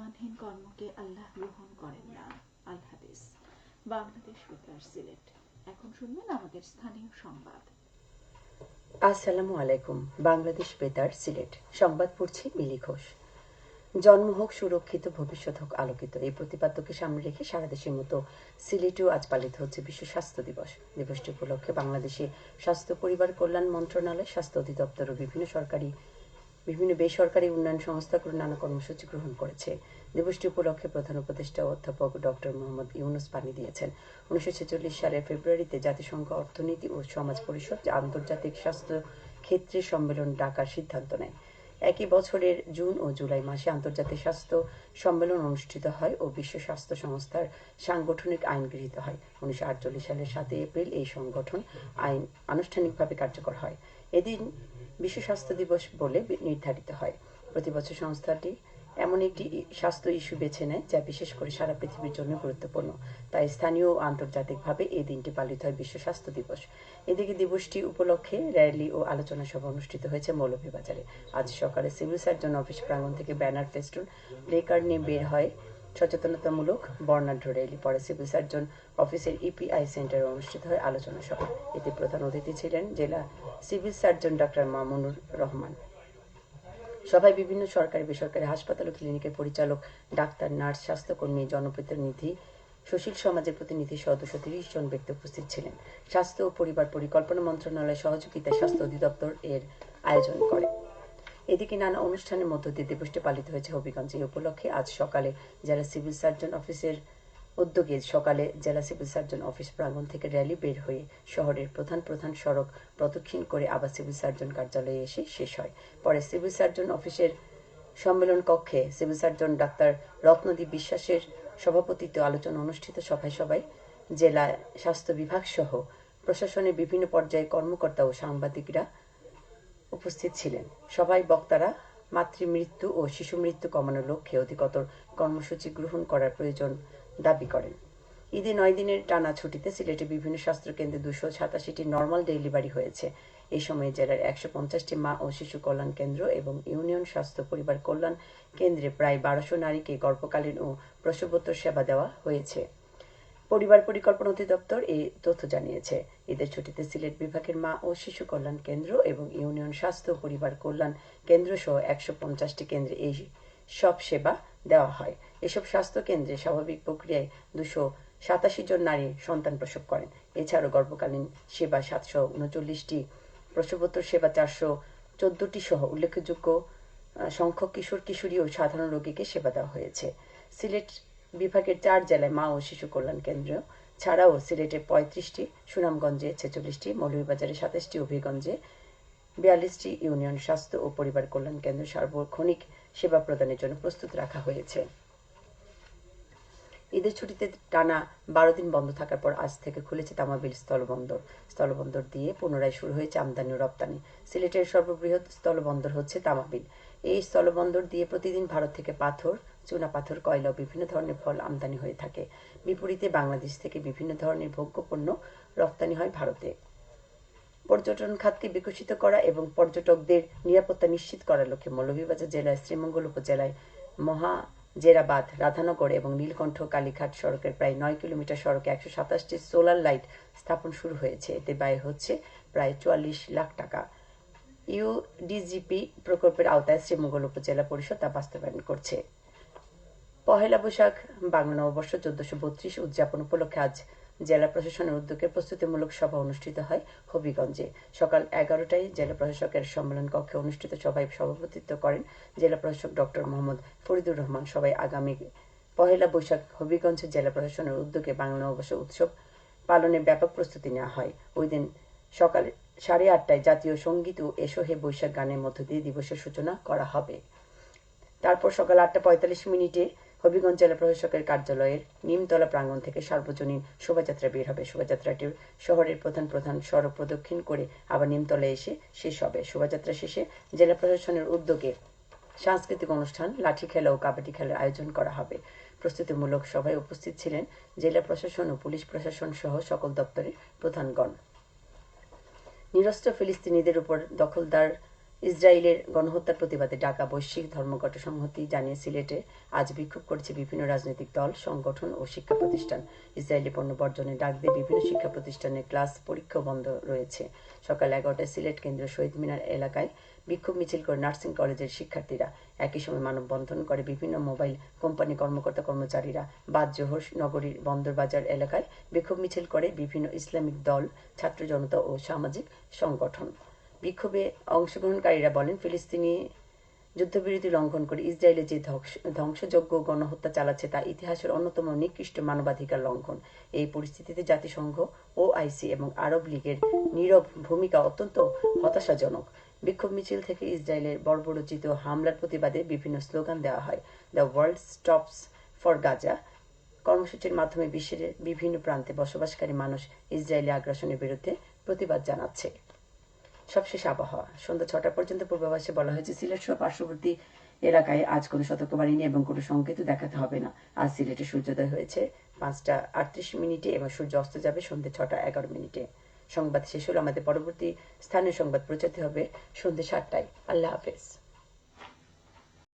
বিধানহীন কর্মকে আল্লাহ গ্রহণ করেন না। আল হাদিস। বাংলাদেশ বেতার সিলেট। এখন শুনবেন আমাদের স্থানীয় সংবাদ। আসসালামু আলাইকুম। বাংলাদেশ বেতার সিলেট সংবাদ পড়ছি মিলি ঘোষ। জন্ম হোক সুরক্ষিত, ভবিষ্যৎ হোক আলোকিত, এই প্রতিপাদ্যকে সামনে রেখে সারা দেশের মতো সিলেটেও আজ পালিত হচ্ছে বিশ্ব স্বাস্থ্য দিবস। দিবসটি উপলক্ষে বাংলাদেশে স্বাস্থ্য পরিবার কল্যাণ মন্ত্রণালয়, স্বাস্থ্য অধিদপ্তর ও বিভিন্ন বেসরকারি উন্নয়ন সংস্থাগুলো নানা কর্মসূচি গ্রহণ করেছে। দিবসটি উপলক্ষে প্রধান উপদেষ্টা অধ্যাপক ডক্টর মোহাম্মদ ইউনুস পানি দিয়েছেন। 1946 সালের ফেব্রুয়ারিতে জাতিসংঘ অর্থনীতি ও সমাজ পরিষদ আন্তর্জাতিক স্বাস্থ্য ক্ষেত্রে সম্মেলন ডাকার সিদ্ধান্ত নেয়। একই বছরের জুন ও জুলাই মাসে আন্তর্জাতিক স্বাস্থ্য সম্মেলন অনুষ্ঠিত হয় ও বিশ্ব স্বাস্থ্য সংস্থার সাংগঠনিক আইন গৃহীত হয়। 1948 সালের 7 এপ্রিল এই সংগঠন আইন আনুষ্ঠানিকভাবে কার্যকর হয়। এদিন বিশ্ব স্বাস্থ্য দিবস বলে নির্ধারিত হয়। প্রতি বছর সংস্থাটি এমন একটি স্বাস্থ্য ইস্যু বেছে নেয় যা বিশেষ করে সারা পৃথিবীর জন্য গুরুত্বপূর্ণ। তাই স্থানীয় ও আন্তর্জাতিকভাবে এই দিনটি পালিত হয় বিশ্ব স্বাস্থ্য দিবস। এদিকে দিবসটি উপলক্ষে র্যালি ও আলোচনা সভা অনুষ্ঠিত হয়েছে মৌলভীবাজারে। আজ সকালে সিভিল সার্জন অফিস প্রাঙ্গণ থেকে ব্যানার, ফেস্টুন, প্লেকার্ড নিয়ে বের হয় সচেতনতামূলক বর্ণাঢ্য র্যালি। পরে সিভিল সার্জন অফিসের ইপিআই সেন্টারে অনুষ্ঠিত হয় আলোচনা সভা। এতে প্রধান অতিথি ছিলেন জেলা civil surgeon doctor Mamunur Rahman. সভায় বিভিন্ন সরকারি বেসরকারি হাসপাতাল ও ক্লিনিকের পরিচালক, ডাক্তার, নার্স, স্বাস্থ্যকর্মী, জনপ্রতিনিধি, সুশীল সমাজের প্রতিনিধি সহ 230 জন ব্যক্তি উপস্থিত ছিলেন। স্বাস্থ্য ও পরিবার পরিকল্পনা মন্ত্রণালয়ের সহযোগিতায় স্বাস্থ্য অধিদপ্তর এর আয়োজন করে। এদিকে নানা অনুষ্ঠানের মধ্য দিয়ে দিবসটি পালিত হয়েছে হবিগঞ্জে। এই উপলক্ষে আজ সকালে জেলা সিভিল সার্জন অফিসের উদ্যোগে জেলা সিভিল সার্জন অফিস প্রাঙ্গণ থেকে র্যালি বের হয়ে শহরের প্রধান সড়ক প্রদক্ষিণ করে আবার সিভিল সার্জন কার্যালয়ে এসে শেষ হয়। পরে সিভিল সার্জন অফিসের সম্মেলন কক্ষে সিভিল সার্জন ডাক্তার রত্নদীপ বিশ্বাসের সভাপতিত্বে আলোচনা অনুষ্ঠিত। সভায় জেলা স্বাস্থ্য বিভাগ সহ প্রশাসনের বিভিন্ন পর্যায়ে কর্মকর্তা ও সাংবাদিকরা উপস্থিত ছিলেন। সভায় বক্তারা মাতৃমৃত্যু ও শিশু মৃত্যু কমানোর লক্ষ্যে অধিকতর কর্মসূচি গ্রহণ করার প্রয়োজন দাবি করেন। ঈদে 9 দিনের টানা ছুটিতে সিলেটে বিভিন্ন স্বাস্থ্যকেন্দ্রে 287টি নর্মাল ডেলিভারি হয়েছে। এই সময়ে জেলার 150টি মা ও শিশু কল্যাণ কেন্দ্র এবং ইউনিয়ন স্বাস্থ্য পরিবার কল্যাণ কেন্দ্রে প্রায় 1200 নারীকে গর্ভকালীন ও প্রসবোত্তর সেবা দেওয়া হয়েছে। পরিবার পরিকল্পনা অধিদপ্তর এই তথ্য জানিয়েছে। ঈদের ছুটিতে সিলেট বিভাগের মা ও শিশু কল্যাণ কেন্দ্র এবং ইউনিয়ন স্বাস্থ্য পরিবার কল্যাণ কেন্দ্র সহ 150টি কেন্দ্রে এই সব সেবা দেওয়া হয়। এসব স্বাস্থ্য কেন্দ্রে স্বাভাবিক প্রক্রিয়ায় 287 জন নারী সন্তান প্রসব করেন। এছাড়াও গর্ভকালীন সেবা 739টি, প্রসবোত্তর সেবা 414টি সহ উল্লেখযোগ্য সংখ্যক কিশোর কিশোরী ও সাধারণ রোগীকে সেবা দেওয়া হয়েছে। সিলেট বিভাগের 4 জেলায় মা ও শিশু কল্যাণ কেন্দ্র ছাড়াও সিলেটে 35টি, সুনামগঞ্জে 46টি, মৌলভীবাজারে 27টি, হবিগঞ্জে 42টি ইউনিয়ন স্বাস্থ্য ও পরিবার কল্যাণ কেন্দ্র সার্বক্ষণিক সেবা প্রদানের জন্য প্রস্তুত রাখা হয়েছে। ঈদের ছুটিতে টানা 12 দিন বন্ধ থাকার পর আজ থেকে খুলেছে তামাবিল স্থলবন্দর দিয়ে পুনরায় শুরু হয়েছে আমদানি ও রপ্তানি। সিলেটের সর্ববৃহৎ স্থলবন্দর হচ্ছে তামাবিল। এই স্থলবন্দর দিয়ে প্রতিদিন ভারত থেকে পাথর, চুনাপাথর, কয়লা ও বিভিন্ন ধরনের ফল আমদানি হয়ে থাকে। বিপরীতে বাংলাদেশ থেকে বিভিন্ন ধরনের ভোগ্যপণ্য রপ্তানি হয় ভারতে। পর্যটন খাতকে বিকশিত করা এবং পর্যটকদের নিরাপত্তা নিশ্চিত করার লক্ষ্যে মৌলভীবাজার জেলার শ্রীমঙ্গল উপজেলায় মহাজেরাবাদ, রাধানগর এবং নীলকণ্ঠ কালীঘাট সড়কের প্রায় 9 কিলোমিটার সড়কে 127টি সোলার লাইট স্থাপন শুরু হয়েছে। এতে ব্যয় হচ্ছে প্রায় 44 লাখ টাকা। ইউডিজিপি প্রকল্পের আওতায় শ্রীমঙ্গল উপজেলা পরিষদ তা বাস্তবায়ন করছে। পহেলা বৈশাখ বাংলা নববর্ষ 1432 উদযাপন উপলক্ষে আজ জেলা প্রশাসনের উদ্যোগে প্রস্তুতিমূলক সভা অনুষ্ঠিত হয় হবিগঞ্জে। সকাল 11টায় জেলা প্রশাসকের সম্মেলন কক্ষে অনুষ্ঠিত সভায় সভাপতিত্ব করেন জেলা প্রশাসক ডক্টর মোহাম্মদ ফরিদুর রহমান। সবাই আগামী পহেলা বৈশাখ হবিগঞ্জ জেলা প্রশাসনের উদ্যোগে বাংলা নববর্ষ উৎসব পালনের ব্যাপক প্রস্তুতি নেওয়া হয়। ওই দিন সকাল 8:30টায় জাতীয় সঙ্গীত ও এসো হে বৈশাখ গানের মধ্য দিয়ে দিবসের সূচনা করা হবে। তারপর সকাল 8:45 হবিগঞ্জ জেলা প্রশাসকের কার্যালয়ের নিমতলা প্রাঙ্গণ থেকে সার্বজনীন শোভাযাত্রা বের হবে। শোভাযাত্রাটি শহরের প্রধান সড়ক প্রদক্ষিণ করে আবার নিমতলায় এসে শেষ হবে। শোভাযাত্রা শেষে জেলা প্রশাসনের উদ্যোগে সাংস্কৃতিক অনুষ্ঠান, লাঠি খেলা ও কাবাডি খেলার আয়োজন করা হবে। প্রস্তুতিমূলক সভায় উপস্থিত ছিলেন জেলা প্রশাসন ও পুলিশ প্রশাসন সহ সকল দপ্তরের প্রধানগণ। নিরস্ত্র ফিলিস্তিনিদের উপর দখলদার ইসরায়েলের গণহত্যার প্রতিবাদে ঢাকা বৈশ্বিক ধর্মঘট সংহতি জানিয়ে সিলেটে আজ বিক্ষোভ করেছে বিভিন্ন রাজনৈতিক দল, সংগঠন ও শিক্ষা প্রতিষ্ঠান। ইসরায়েলি পণ্য বর্জনের ডাক দিয়ে বিভিন্ন শিক্ষা প্রতিষ্ঠানের ক্লাস পরীক্ষা বন্ধ রয়েছে। সকাল 11টায় সিলেট কেন্দ্রীয় শহীদ মিনার এলাকায় বিক্ষোভ মিছিল করে নার্সিং কলেজের শিক্ষার্থীরা। একই সময় মানববন্ধন করে বিভিন্ন মোবাইল কোম্পানি কর্মকর্তা কর্মচারীরা। বাদ জোহর নগরীর বন্দরবাজার এলাকায় বিক্ষোভ মিছিল করে বিভিন্ন ইসলামিক দল, ছাত্র জনতা ও সামাজিক সংগঠন। বিক্ষোভে অংশগ্রহণকারীরা বলেন, ফিলিস্তিনি যুদ্ধবিরতি লঙ্ঘন করে ইসরায়েলে যে ধ্বংসযজ্ঞ গণহত্যা চালাচ্ছে তা ইতিহাসের অন্যতম নিকৃষ্ট মানবাধিকার লঙ্ঘন। এই পরিস্থিতিতে জাতিসংঘ, ওআইসি এবং আরব লীগের নীরব ভূমিকা অত্যন্ত হতাশাজনক। বিক্ষোভ মিছিল থেকে ইসরায়েলের বর্বরোচিত হামলার প্রতিবাদে বিভিন্ন স্লোগান দেওয়া হয়। The world stops for Gaza কর্মসূচির মাধ্যমে বিশ্বের বিভিন্ন প্রান্তে বসবাসকারী মানুষ ইসরায়েলি আগ্রাসনের বিরুদ্ধে প্রতিবাদ জানাচ্ছে। সবশেষ আবহাওয়া। সন্ধ্যা 6টা পর্যন্ত পূর্বাভাসে বলা হয়েছে সিলেট সহ পার্শ্ববর্তী এলাকায় আজ কোনো সতর্কবাণী নেই এবং কোনো সংকেত দেখাতে হবে না। আজ সিলেটে সূর্যোদয় হয়েছে 5টা 38 এবং সূর্য অস্ত যাবে সন্ধ্যে 6টা 11। সংবাদ শেষ হলো। আমাদের পরবর্তী স্থানীয় সংবাদ প্রচারিত হবে সন্ধ্যে 7টায়। আল্লাহ হাফেজ।